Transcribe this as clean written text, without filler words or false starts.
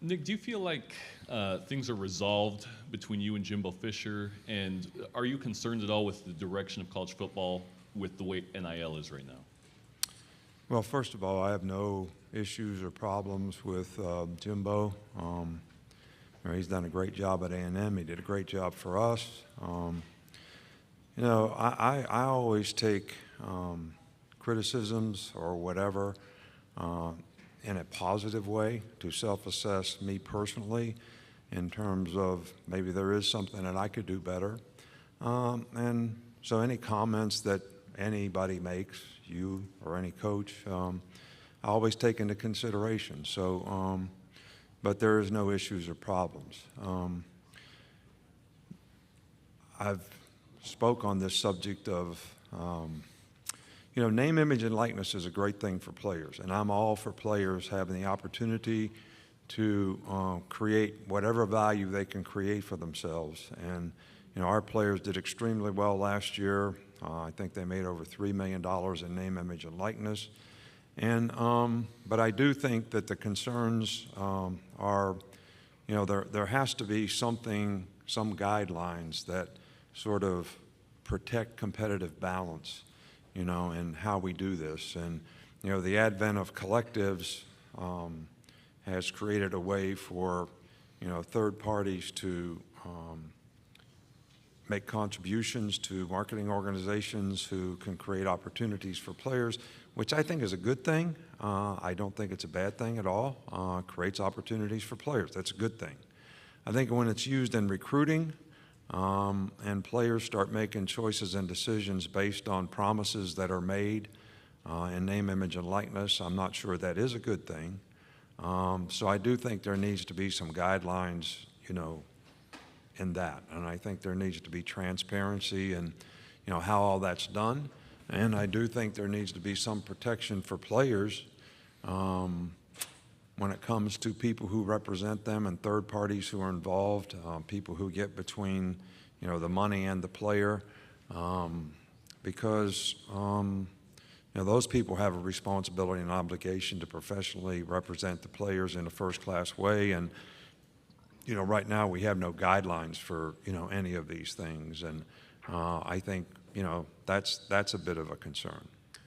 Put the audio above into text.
Nick, do you feel like things are resolved between you and Jimbo Fisher? And are you concerned at all with the direction of college football with the way NIL is right now? Well, first of all, I have no issues or problems with Jimbo. He's done a great job at A&M. He did a great job for us. I always take criticisms or whatever in a positive way to self-assess me personally in terms of maybe there is something that I could do better. And so any comments that anybody makes, you or any coach, I always take into consideration. So, but there is no issues or problems. I've spoke on this subject of, name, image, and likeness is a great thing for players, and I'm all for players having the opportunity to create whatever value they can create for themselves. And our players did extremely well last year. I think they made over $3 million in name, image, and likeness. And but I do think that the concerns are, there has to be some guidelines that sort of protect competitive balance, and how we do this. And the advent of collectives has created a way for third parties to make contributions to marketing organizations who can create opportunities for players, which I think is a good thing. I don't think it's a bad thing at all. Creates opportunities for players. That's a good thing. I think when it's used in recruiting and players start making choices and decisions based on promises that are made in name, image, and likeness, I'm not sure that is a good thing. So I do think there needs to be some guidelines, in that. And I think there needs to be transparency in, how all that's done. And I do think there needs to be some protection for players when it comes to people who represent them and third parties who are involved, people who get between, the money and the player, because those people have a responsibility and obligation to professionally represent the players in a first-class way. And right now we have no guidelines for any of these things, and I think that's a bit of a concern.